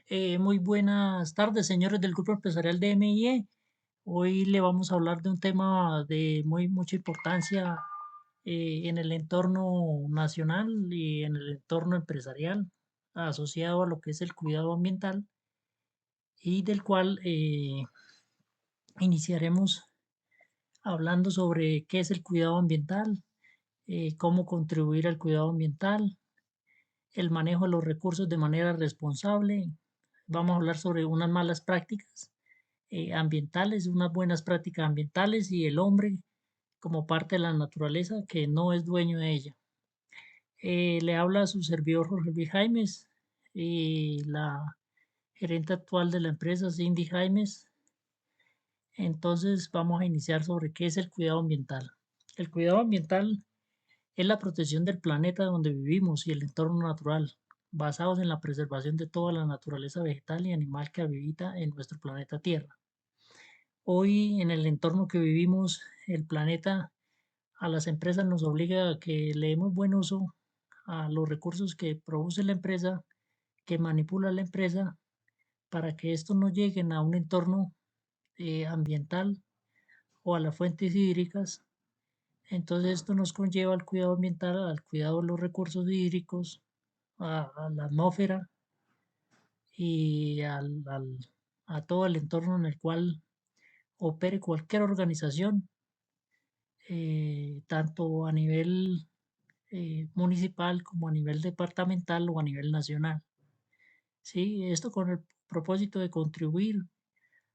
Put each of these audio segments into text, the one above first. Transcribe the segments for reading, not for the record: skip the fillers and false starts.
Muy buenas tardes, señores del Grupo Empresarial de MIE. Hoy le vamos a hablar de un tema de muy mucha importancia en el entorno nacional y en el entorno empresarial, asociado a lo que es el cuidado ambiental y del cual iniciaremos hablando sobre qué es el cuidado ambiental, cómo contribuir al cuidado ambiental, el manejo de los recursos de manera responsable. Vamos a hablar sobre unas malas prácticas ambientales, unas buenas prácticas ambientales y el hombre como parte de la naturaleza que no es dueño de ella. Le habla su servidor Jorge Luis Jaimes y la gerente actual de la empresa, Cindy Jaimes. Entonces vamos a iniciar sobre qué es el cuidado ambiental. El cuidado ambiental es la protección del planeta donde vivimos y el entorno natural, basados en la preservación de toda la naturaleza vegetal y animal que habita en nuestro planeta Tierra. Hoy, en el entorno que vivimos, el planeta, a las empresas nos obliga a que le demos buen uso a los recursos que produce la empresa, que manipula la empresa, para que estos no lleguen a un entorno ambiental o a las fuentes hídricas. Entonces esto nos conlleva al cuidado ambiental, al cuidado de los recursos hídricos, a la atmósfera y a todo el entorno en el cual opere cualquier organización, tanto a nivel municipal como a nivel departamental o a nivel nacional. Sí, esto con el propósito de contribuir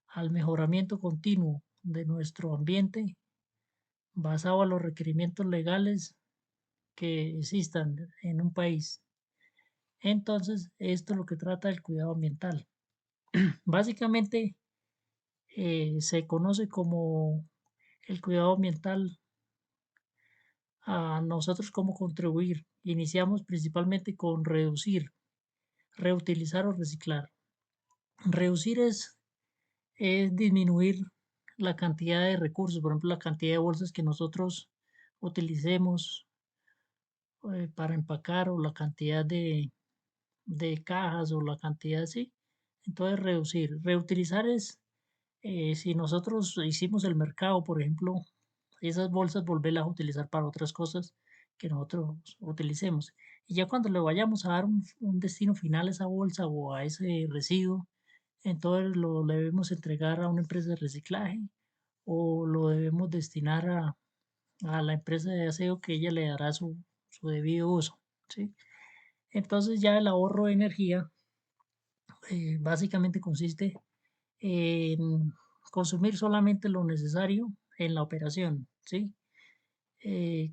al mejoramiento continuo de nuestro ambiente basado a los requerimientos legales que existan en un país. Entonces, esto es lo que trata el cuidado ambiental. Básicamente, se conoce como el cuidado ambiental a nosotros cómo contribuir. Iniciamos principalmente con reducir, reutilizar o reciclar. Reducir es disminuir la cantidad de recursos, por ejemplo, la cantidad de bolsas que nosotros utilicemos para empacar o la cantidad de cajas o la cantidad así. Entonces, reducir. Reutilizar es si nosotros hicimos el mercado, por ejemplo, esas bolsas volverlas a utilizar para otras cosas que nosotros utilicemos. Y ya cuando le vayamos a dar un destino final a esa bolsa o a ese residuo, entonces lo debemos entregar a una empresa de reciclaje o lo debemos destinar a la empresa de aseo que ella le dará su debido uso, ¿sí? Entonces ya el ahorro de energía básicamente consiste en consumir solamente lo necesario en la operación, ¿sí?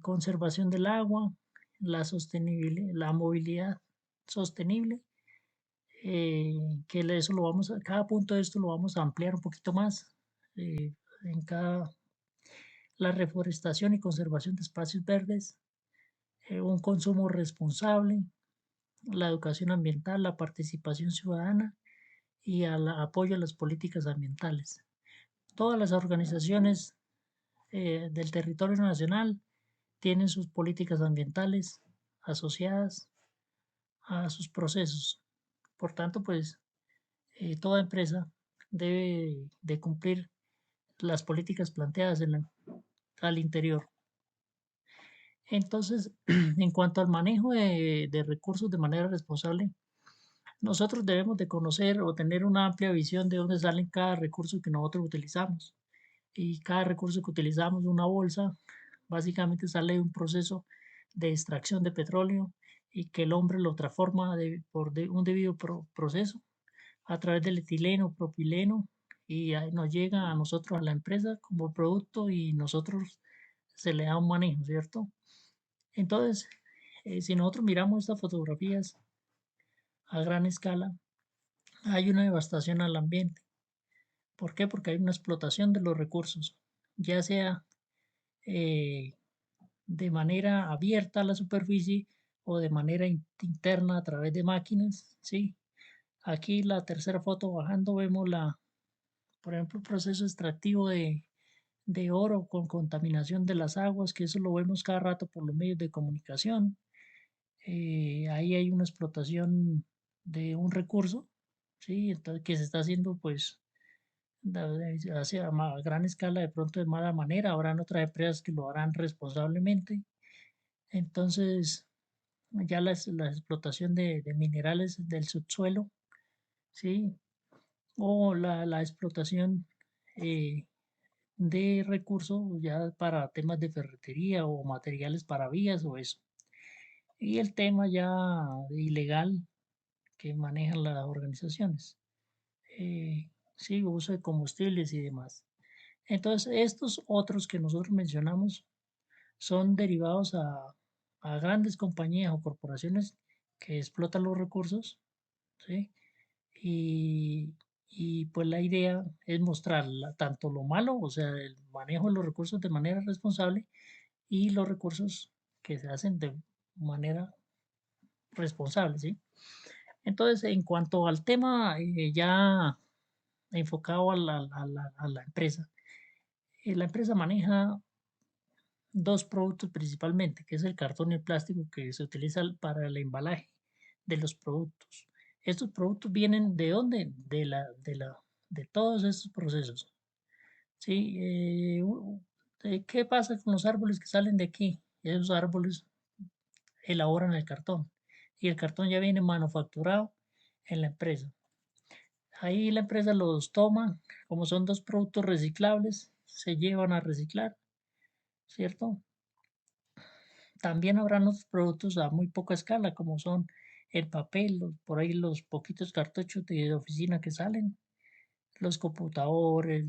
Conservación del agua, la sostenibilidad, la movilidad sostenible, eso lo vamos a, cada punto de esto lo vamos a ampliar un poquito más, en cada, la reforestación y conservación de espacios verdes, un consumo responsable, la educación ambiental, la participación ciudadana y al apoyo a las políticas ambientales. Todas las organizaciones del territorio nacional tienen sus políticas ambientales asociadas a sus procesos. Por tanto, pues toda empresa debe de cumplir las políticas planteadas al interior. Entonces, en cuanto al manejo de recursos de manera responsable, nosotros debemos de conocer o tener una amplia visión de dónde salen cada recurso que nosotros utilizamos. Y cada recurso que utilizamos, una bolsa, básicamente sale de un proceso de extracción de petróleo y que el hombre lo transforma un debido proceso a través del etileno, propileno y nos llega a nosotros, a la empresa, como producto y nosotros se le da un manejo, ¿cierto? Entonces, si nosotros miramos estas fotografías a gran escala, hay una devastación al ambiente. ¿Por qué? Porque hay una explotación de los recursos, ya sea eh, de manera abierta a la superficie o de manera interna a través de máquinas, ¿sí? Aquí la tercera foto bajando vemos por ejemplo, el proceso extractivo de oro con contaminación de las aguas, que eso lo vemos cada rato por los medios de comunicación. Ahí hay una explotación de un recurso, ¿sí? Entonces, que se está haciendo pues hacia a gran escala de pronto de mala manera, habrán otras empresas que lo harán responsablemente. Entonces, ya la explotación de minerales del subsuelo, ¿sí? O la explotación eh, de recursos ya para temas de ferretería o materiales para vías o eso. Y el tema ya ilegal que manejan las organizaciones. Sí, uso de combustibles y demás. Entonces, estos otros que nosotros mencionamos son derivados a grandes compañías o corporaciones que explotan los recursos, ¿sí? Y, y pues la idea es mostrar tanto lo malo, o sea, el manejo de los recursos de manera responsable y los recursos que se hacen de manera responsable, ¿sí? Entonces, en cuanto al tema ya enfocado a la empresa, la empresa maneja dos productos principalmente, que es el cartón y el plástico que se utiliza para el embalaje de los productos. Estos productos vienen ¿de dónde? De todos estos procesos. ¿Sí? ¿Qué pasa con los árboles que salen de aquí? Esos árboles elaboran el cartón y el cartón ya viene manufacturado en la empresa. Ahí la empresa los toma, como son dos productos reciclables, se llevan a reciclar, ¿cierto? También habrán otros productos a muy poca escala, como son el papel, por ahí los poquitos cartuchos de oficina que salen, los computadores,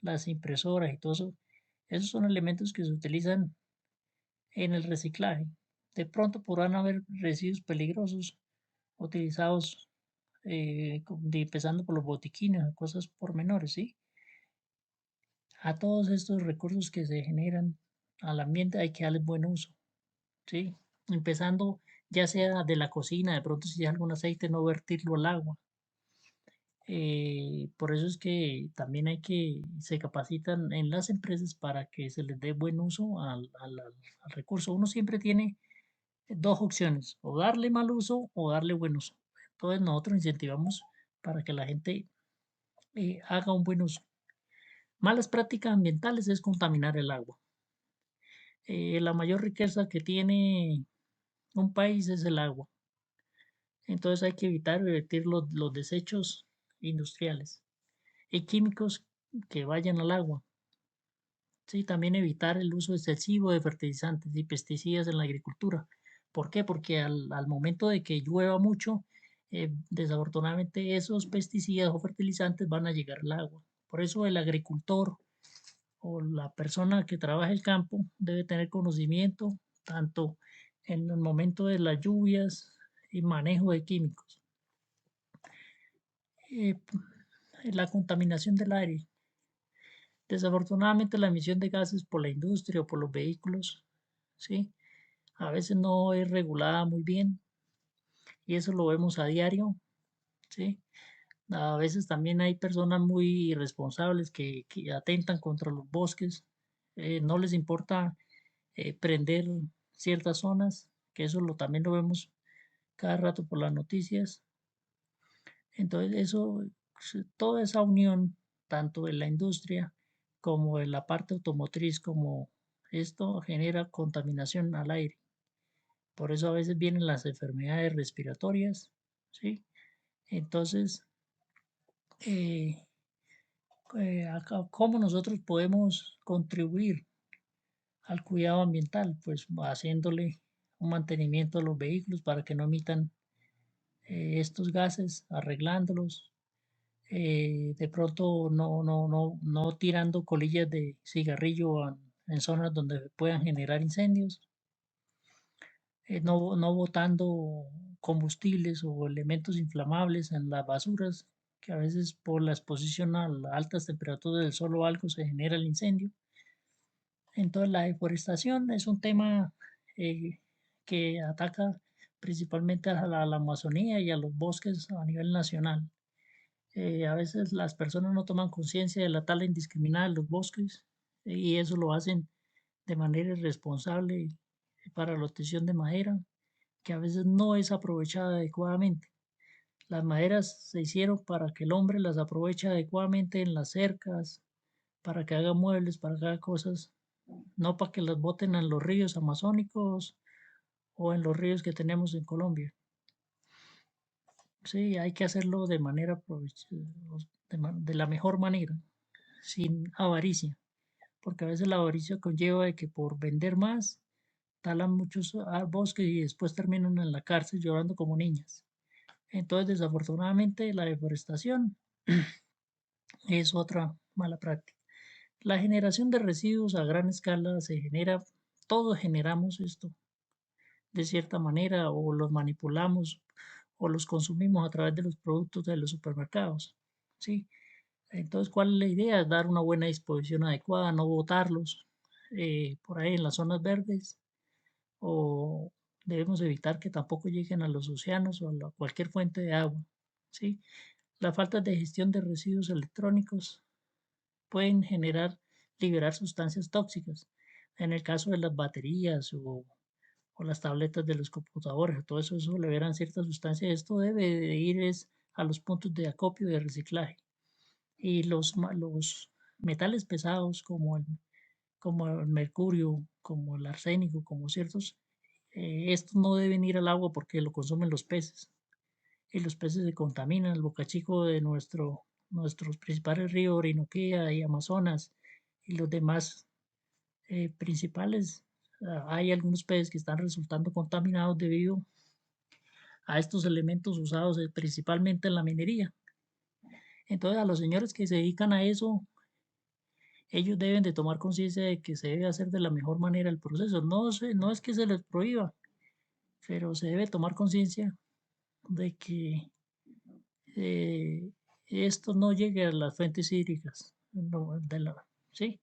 las impresoras y todo eso. Esos son elementos que se utilizan en el reciclaje. De pronto podrán haber residuos peligrosos utilizados, empezando por los botiquines, cosas por menores, ¿sí? A todos estos recursos que se generan al ambiente hay que darles buen uso, ¿sí? Empezando ya sea de la cocina, de pronto si hay algún aceite, no vertirlo al agua. Por eso es que también se capacitan en las empresas para que se les dé buen uso al recurso. Uno siempre tiene dos opciones, o darle mal uso o darle buen uso. Entonces nosotros incentivamos para que la gente haga un buen uso. Malas prácticas ambientales es contaminar el agua. La mayor riqueza que tiene un país es el agua. Entonces hay que evitar vertir los desechos industriales y químicos que vayan al agua. Sí, también evitar el uso excesivo de fertilizantes y pesticidas en la agricultura. ¿Por qué? Porque al momento de que llueva mucho, desafortunadamente esos pesticidas o fertilizantes van a llegar al agua. Por eso el agricultor o la persona que trabaja el campo debe tener conocimiento tanto en el momento de las lluvias y manejo de químicos. Eh, la contaminación del aire. Desafortunadamente la emisión de gases por la industria o por los vehículos, ¿sí? A veces no es regulada muy bien y eso lo vemos a diario, ¿sí? A veces también hay personas muy irresponsables que atentan contra los bosques, no les importa prender ciertas zonas, que eso también lo vemos cada rato por las noticias. Entonces, toda esa unión, tanto de la industria como de la parte automotriz, como esto genera contaminación al aire. Por eso a veces vienen las enfermedades respiratorias, ¿sí? Entonces, eh, ¿cómo nosotros podemos contribuir al cuidado ambiental? Pues haciéndole un mantenimiento a los vehículos para que no emitan estos gases, arreglándolos, de pronto no tirando colillas de cigarrillo en zonas donde puedan generar incendios, no botando combustibles o elementos inflamables en las basuras, que a veces por la exposición a las altas temperaturas del sol o algo se genera el incendio. Entonces la deforestación es un tema eh, que ataca principalmente a la Amazonía y a los bosques a nivel nacional. A veces las personas no toman conciencia de la tala indiscriminada de los bosques y eso lo hacen de manera irresponsable para la obtención de madera, que a veces no es aprovechada adecuadamente. Las maderas se hicieron para que el hombre las aproveche adecuadamente en las cercas, para que haga muebles, para que haga cosas, no para que las boten en los ríos amazónicos o en los ríos que tenemos en Colombia. Sí, hay que hacerlo de manera de la mejor manera, sin avaricia, porque a veces la avaricia conlleva de que por vender más talan muchos bosques y después terminan en la cárcel llorando como niñas. Entonces, desafortunadamente, la deforestación es otra mala práctica. La generación de residuos a gran escala se genera, todos generamos esto de cierta manera o los manipulamos o los consumimos a través de los productos de los supermercados. ¿Sí? Entonces, ¿cuál es la idea? Dar una buena disposición adecuada, no botarlos por ahí en las zonas verdes o debemos evitar que tampoco lleguen a los océanos o a cualquier fuente de agua. ¿Sí? La falta de gestión de residuos electrónicos pueden liberar sustancias tóxicas. En el caso de las baterías o las tabletas de los computadores, todo eso, liberan ciertas sustancias. Esto debe de ir a los puntos de acopio y de reciclaje. Y los metales pesados como el mercurio, como el arsénico, como ciertos, estos no deben ir al agua porque lo consumen los peces. Y los peces se contaminan. El bocachico de nuestros principales ríos, Orinoquía y Amazonas, y los demás principales, hay algunos peces que están resultando contaminados debido a estos elementos usados principalmente en la minería. Entonces, a los señores que se dedican a eso, ellos deben de tomar conciencia de que se debe hacer de la mejor manera el proceso. No es que se les prohíba, pero se debe tomar conciencia de que eh, esto no llegue a las fuentes hídricas. ¿Sí?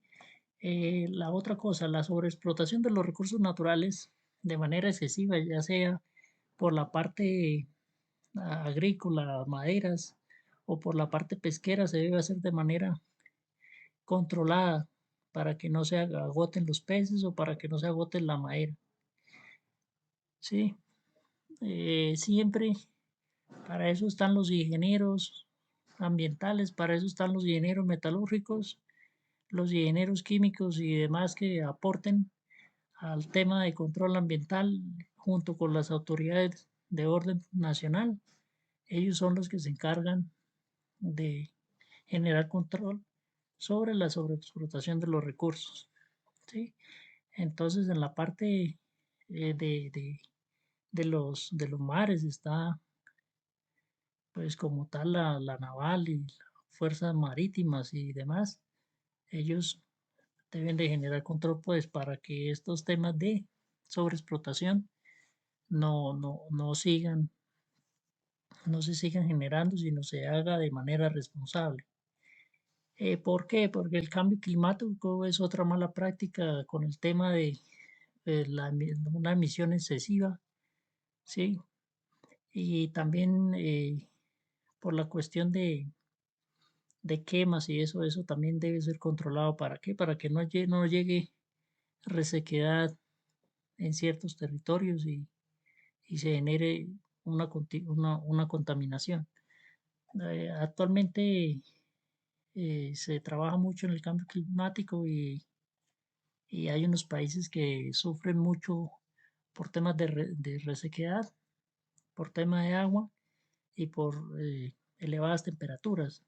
La otra cosa, la sobreexplotación de los recursos naturales de manera excesiva, ya sea por la parte agrícola, maderas, o por la parte pesquera, se debe hacer de manera controlada para que no se agoten los peces o para que no se agote la madera. Sí, siempre para eso están los ingenieros ambientales, para eso están los ingenieros metalúrgicos, los ingenieros químicos y demás que aporten al tema de control ambiental junto con las autoridades de orden nacional. Ellos son los que se encargan de generar control sobre la sobreexplotación de los recursos. ¿Sí? Entonces, en la parte de los mares está, pues como tal, la naval y las fuerzas marítimas y demás. Ellos deben de generar control, pues, para que estos temas de sobreexplotación no no se sigan generando, sino se haga de manera responsable. ¿Por qué? Porque el cambio climático es otra mala práctica con el tema de una emisión excesiva, ¿sí? Y también por la cuestión de quemas y eso también debe ser controlado. ¿Para qué? Para que no llegue resequedad en ciertos territorios y se genere una contaminación. Actualmente se trabaja mucho en el cambio climático y hay unos países que sufren mucho por temas de resequedad, por tema de agua y por elevadas temperaturas.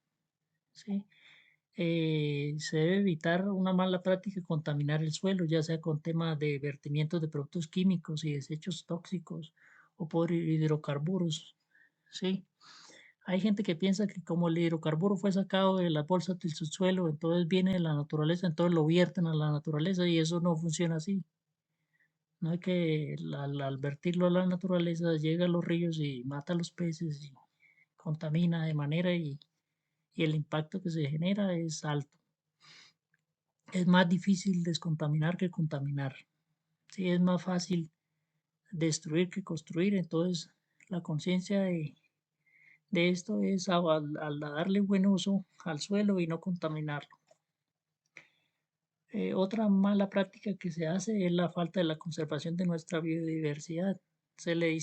¿Sí? Se debe evitar una mala práctica de contaminar el suelo, ya sea con temas de vertimientos de productos químicos y desechos tóxicos o por hidrocarburos. ¿Sí? Hay gente que piensa que como el hidrocarburo fue sacado de las bolsas del subsuelo, entonces viene de la naturaleza, entonces lo vierten a la naturaleza y eso no funciona así. No hay que al vertirlo a la naturaleza llega a los ríos y mata a los peces y contamina de manera y el impacto que se genera es alto. Es más difícil descontaminar que contaminar. Sí, es más fácil destruir que construir, entonces la conciencia de esto es al darle buen uso al suelo y no contaminarlo. Otra mala práctica que se hace es la falta de la conservación de nuestra biodiversidad. Se le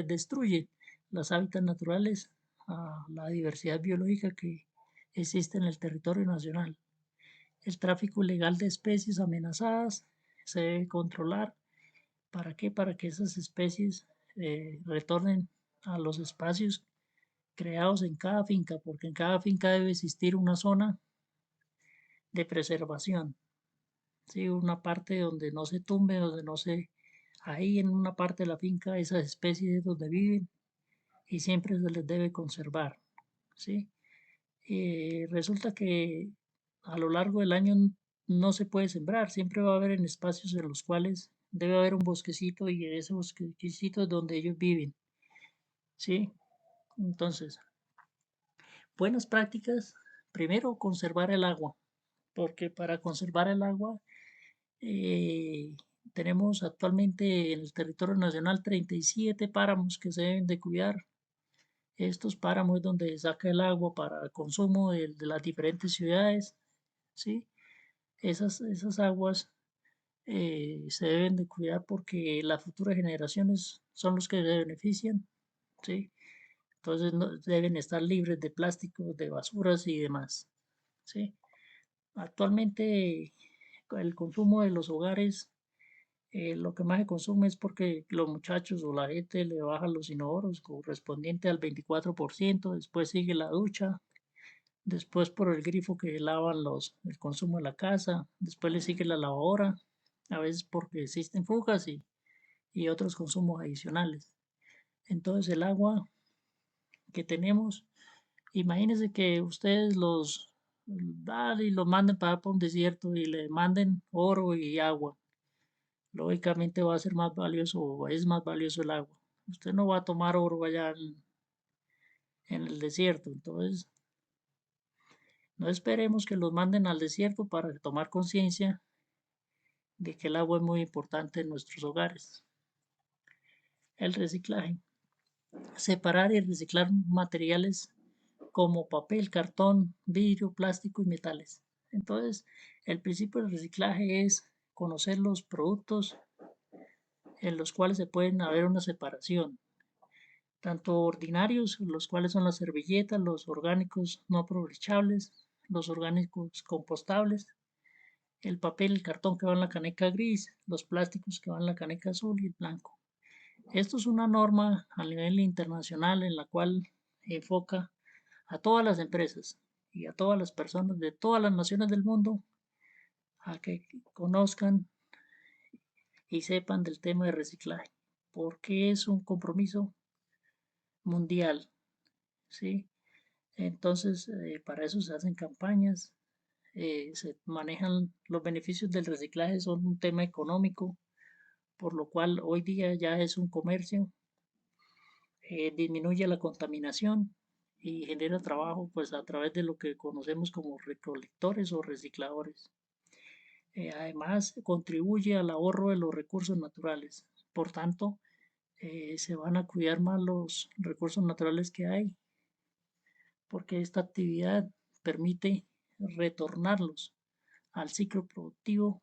destruye los hábitats naturales, a la diversidad biológica que existe en el territorio nacional. El tráfico ilegal de especies amenazadas se debe controlar. ¿Para qué? Para que esas especies retornen a los espacios creados en cada finca, porque en cada finca debe existir una zona de preservación, ¿sí? Una parte donde no se tumbe, donde no se... Ahí en una parte de la finca esas especies donde viven y siempre se les debe conservar, ¿sí? Resulta que a lo largo del año no se puede sembrar, siempre va a haber en espacios en los cuales debe haber un bosquecito y en ese bosquecito es donde ellos viven, ¿sí? Entonces, buenas prácticas, primero conservar el agua, porque para conservar el agua eh, tenemos actualmente en el territorio nacional 37 páramos que se deben de cuidar. Estos páramos es donde se saca el agua para consumo de las diferentes ciudades, ¿sí? Esas aguas se deben de cuidar porque las futuras generaciones son los que se benefician, ¿sí? Entonces deben estar libres de plásticos, de basuras y demás, ¿sí? Actualmente el consumo de los hogares, lo que más se consume es porque los muchachos o la gente le bajan los inodoros correspondiente al 24%, después sigue la ducha, después por el grifo que lavan el consumo de la casa, después le sigue la lavadora, a veces porque existen fugas y otros consumos adicionales. Entonces el agua que tenemos, imagínense que ustedes los dan y los manden para un desierto y le manden oro y agua. Lógicamente va a ser más valioso o es más valioso el agua. Usted no va a tomar oro allá en el desierto, entonces no esperemos que los manden al desierto para tomar conciencia de que el agua es muy importante en nuestros hogares. El reciclaje. Separar y reciclar materiales como papel, cartón, vidrio, plástico y metales. Entonces, el principio del reciclaje es conocer los productos en los cuales se pueden haber una separación, tanto ordinarios, los cuales son las servilletas, los orgánicos no aprovechables, los orgánicos compostables, el papel, el cartón que va en la caneca gris, los plásticos que van en la caneca azul y el blanco. Esto es una norma a nivel internacional en la cual enfoca a todas las empresas y a todas las personas de todas las naciones del mundo a que conozcan y sepan del tema de reciclaje, porque es un compromiso mundial, ¿sí? Entonces, para eso se hacen campañas, se manejan los beneficios del reciclaje, son un tema económico, por lo cual hoy día ya es un comercio, disminuye la contaminación y genera trabajo pues a través de lo que conocemos como recolectores o recicladores. Además, contribuye al ahorro de los recursos naturales. Por tanto, se van a cuidar más los recursos naturales que hay, porque esta actividad permite retornarlos al ciclo productivo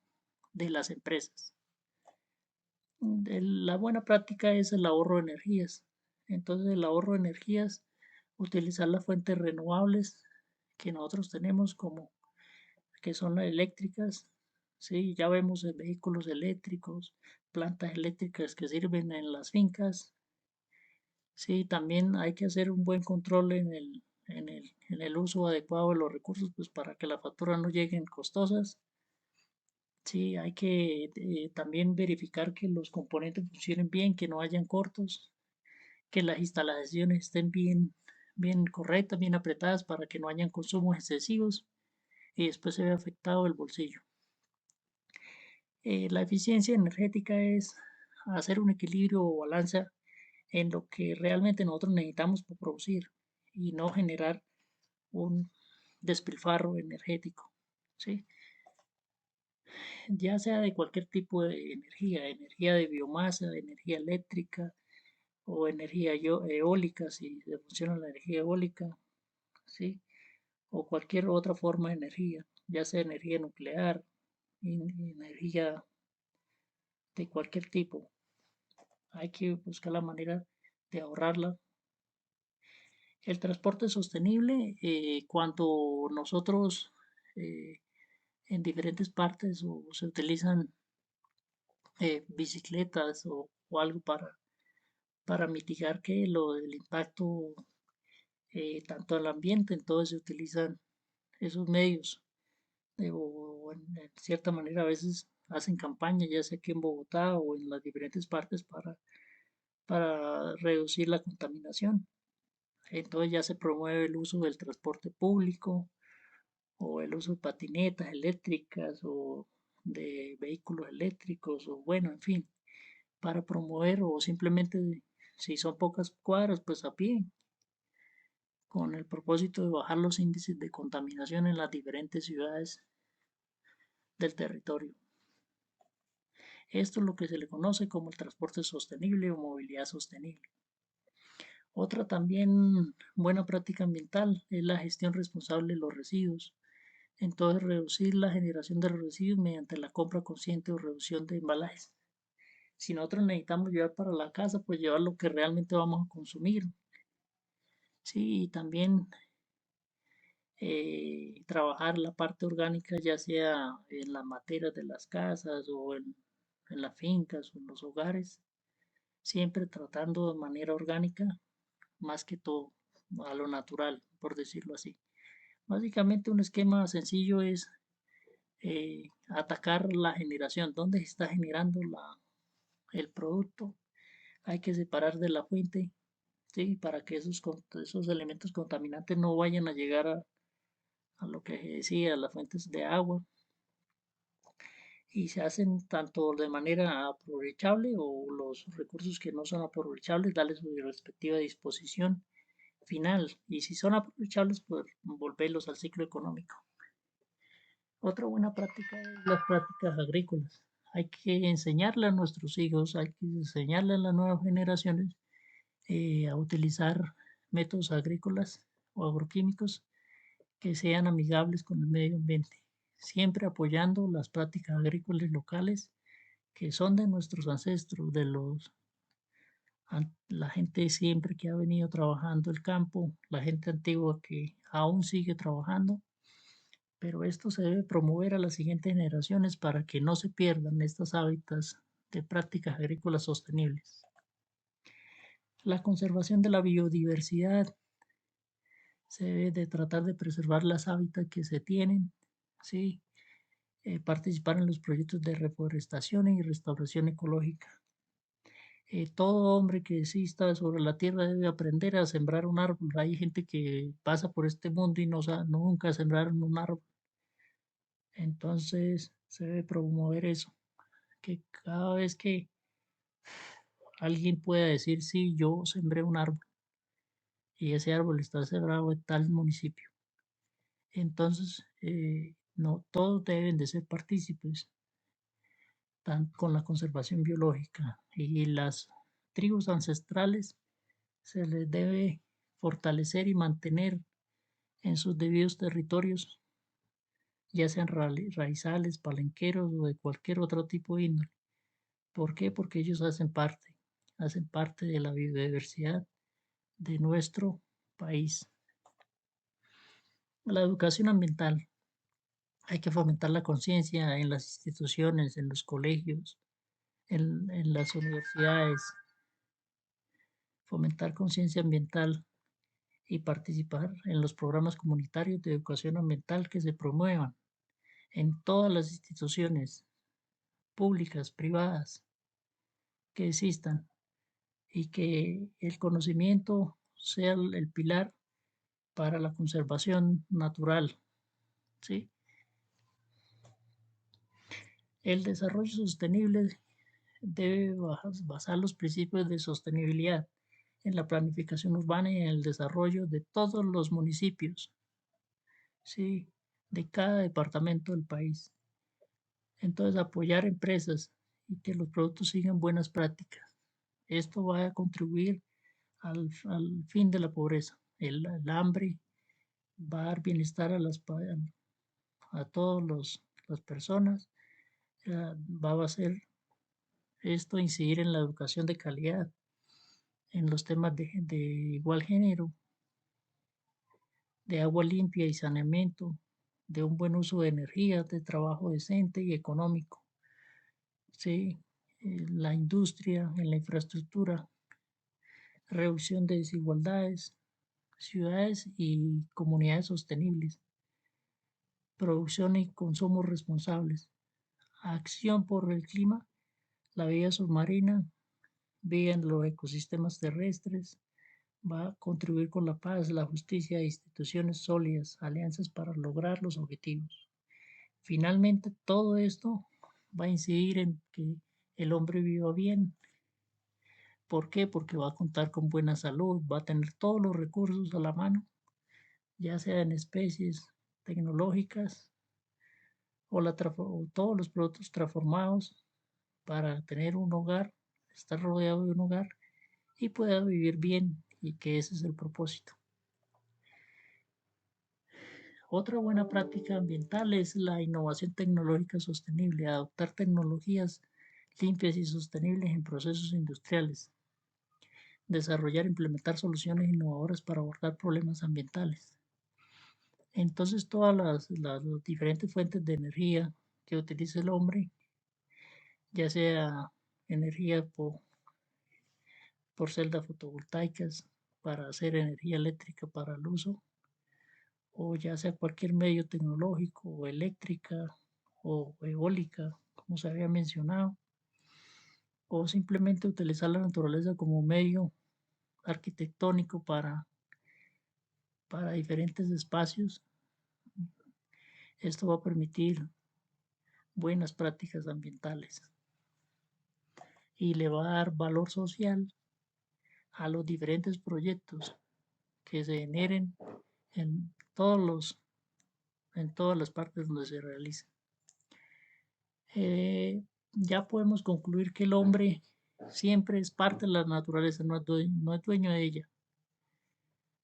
de las empresas. La buena práctica es el ahorro de energías. Entonces, el ahorro de energías, utilizar las fuentes renovables que nosotros tenemos como que son las eléctricas, sí, ya vemos vehículos eléctricos, plantas eléctricas que sirven en las fincas, sí, también hay que hacer un buen control en el uso adecuado de los recursos, pues para que las facturas no lleguen costosas, sí, hay que también verificar que los componentes funcionen bien, que no hayan cortos, que las instalaciones estén bien correctas, bien apretadas para que no hayan consumos excesivos y después se ve afectado el bolsillo. La eficiencia energética es hacer un equilibrio o balanza en lo que realmente nosotros necesitamos para producir y no generar un despilfarro energético, ¿sí? Ya sea de cualquier tipo de energía, energía de biomasa, energía eléctrica o energía eólica, si se funciona la energía eólica, ¿sí? O cualquier otra forma de energía, ya sea energía nuclear, energía de cualquier tipo. Hay que buscar la manera de ahorrarla El transporte sostenible, cuando nosotros eh, en diferentes partes o se utilizan bicicletas o algo para mitigar que el impacto tanto al ambiente, entonces se utilizan esos medios en cierta manera a veces hacen campaña, ya sea aquí en Bogotá o en las diferentes partes para reducir la contaminación. Entonces ya se promueve el uso del transporte público o el uso de patinetas eléctricas o de vehículos eléctricos o bueno, en fin, para promover o simplemente si son pocas cuadras, pues a pie, con el propósito de bajar los índices de contaminación en las diferentes ciudades del territorio. Esto es lo que se le conoce como el transporte sostenible o movilidad sostenible. Otra también buena práctica ambiental es la gestión responsable de los residuos. Entonces, reducir la generación de residuos mediante la compra consciente o reducción de embalajes. Si nosotros necesitamos llevar para la casa, pues llevar lo que realmente vamos a consumir. Sí, y también trabajar la parte orgánica, ya sea en las materas de las casas o en las fincas o en los hogares, siempre tratando de manera orgánica, más que todo a lo natural, por decirlo así. Básicamente un esquema sencillo es atacar la generación, dónde se está generando el producto. Hay que separar de la fuente, ¿sí? Para que esos elementos contaminantes no vayan a llegar a lo que decía, a las fuentes de agua y se hacen tanto de manera aprovechable o los recursos que no son aprovechables, darles su respectiva disposición final y si son aprovechables, pues volverlos al ciclo económico. Otra buena práctica es las prácticas agrícolas. Hay que enseñarle a nuestros hijos, hay que enseñarle a las nuevas generaciones a utilizar métodos agrícolas o agroquímicos que sean amigables con el medio ambiente, siempre apoyando las prácticas agrícolas locales que son de nuestros ancestros, la gente siempre que ha venido trabajando el campo, la gente antigua que aún sigue trabajando, pero esto se debe promover a las siguientes generaciones para que no se pierdan estos hábitats de prácticas agrícolas sostenibles. La conservación de la biodiversidad se debe de tratar de preservar las hábitats que se tienen, ¿sí? Participar en los proyectos de reforestación y restauración ecológica. Todo hombre que exista sobre la tierra debe aprender a sembrar un árbol. Hay gente que pasa por este mundo y no sabe, nunca sembraron un árbol. Entonces se debe promover eso, que cada vez que alguien pueda decir, sí, yo sembré un árbol y ese árbol está sembrado en tal municipio. Entonces, no todos deben de ser partícipes con la conservación biológica y las tribus ancestrales se les debe fortalecer y mantener en sus debidos territorios, ya sean raizales, palenqueros o de cualquier otro tipo de índole. ¿Por qué? Porque ellos hacen parte de la biodiversidad de nuestro país. La educación ambiental. Hay que fomentar la conciencia en las instituciones, en los colegios, en las universidades, fomentar conciencia ambiental y participar en los programas comunitarios de educación ambiental que se promuevan en todas las instituciones públicas, privadas que existan y que el conocimiento sea el pilar para la conservación natural, ¿sí? El desarrollo sostenible debe basar los principios de sostenibilidad en la planificación urbana y en el desarrollo de todos los municipios, ¿sí? De cada departamento del país. Entonces, apoyar empresas y que los productos sigan buenas prácticas. Esto va a contribuir al fin de la pobreza. El hambre va a dar bienestar a todas las personas. Va a hacer esto incidir en la educación de calidad, en los temas de igual género, de agua limpia y saneamiento, de un buen uso de energía, de trabajo decente y económico, ¿sí? La industria, en la infraestructura, reducción de desigualdades, ciudades y comunidades sostenibles, producción y consumo responsables, acción por el clima, la vida submarina, vida en los ecosistemas terrestres, va a contribuir con la paz, la justicia e instituciones sólidas, alianzas para lograr los objetivos. Finalmente, todo esto va a incidir en que el hombre viva bien. ¿Por qué? Porque va a contar con buena salud, va a tener todos los recursos a la mano, ya sea en especies tecnológicas o todos los productos transformados para tener un hogar, estar rodeado de un hogar y pueda vivir bien y que ese es el propósito. Otra buena práctica ambiental es la innovación tecnológica sostenible, adoptar tecnologías limpias y sostenibles en procesos industriales, desarrollar e implementar soluciones innovadoras para abordar problemas ambientales. Entonces, todas las diferentes fuentes de energía que utiliza el hombre, ya sea energía por celdas fotovoltaicas para hacer energía eléctrica para el uso, o ya sea cualquier medio tecnológico o eléctrica o eólica, como se había mencionado, o simplemente utilizar la naturaleza como medio arquitectónico para diferentes espacios. Esto va a permitir buenas prácticas ambientales y le va a dar valor social a los diferentes proyectos que se generen en en todas las partes donde se realiza. Ya podemos concluir que el hombre siempre es parte de la naturaleza, no es dueño de ella.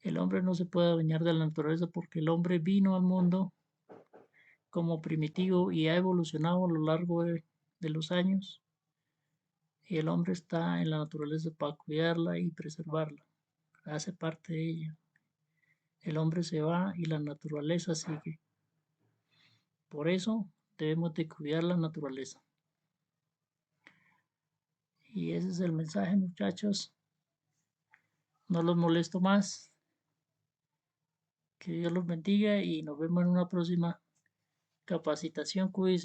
El hombre no se puede adueñar de la naturaleza porque el hombre vino al mundo como primitivo y ha evolucionado a lo largo de los años. Y el hombre está en la naturaleza para cuidarla y preservarla. Hace parte de ella. El hombre se va y la naturaleza sigue. Por eso debemos de cuidar la naturaleza. Y ese es el mensaje, muchachos. No los molesto más. Que Dios los bendiga y nos vemos en una próxima capacitación. Cuídense.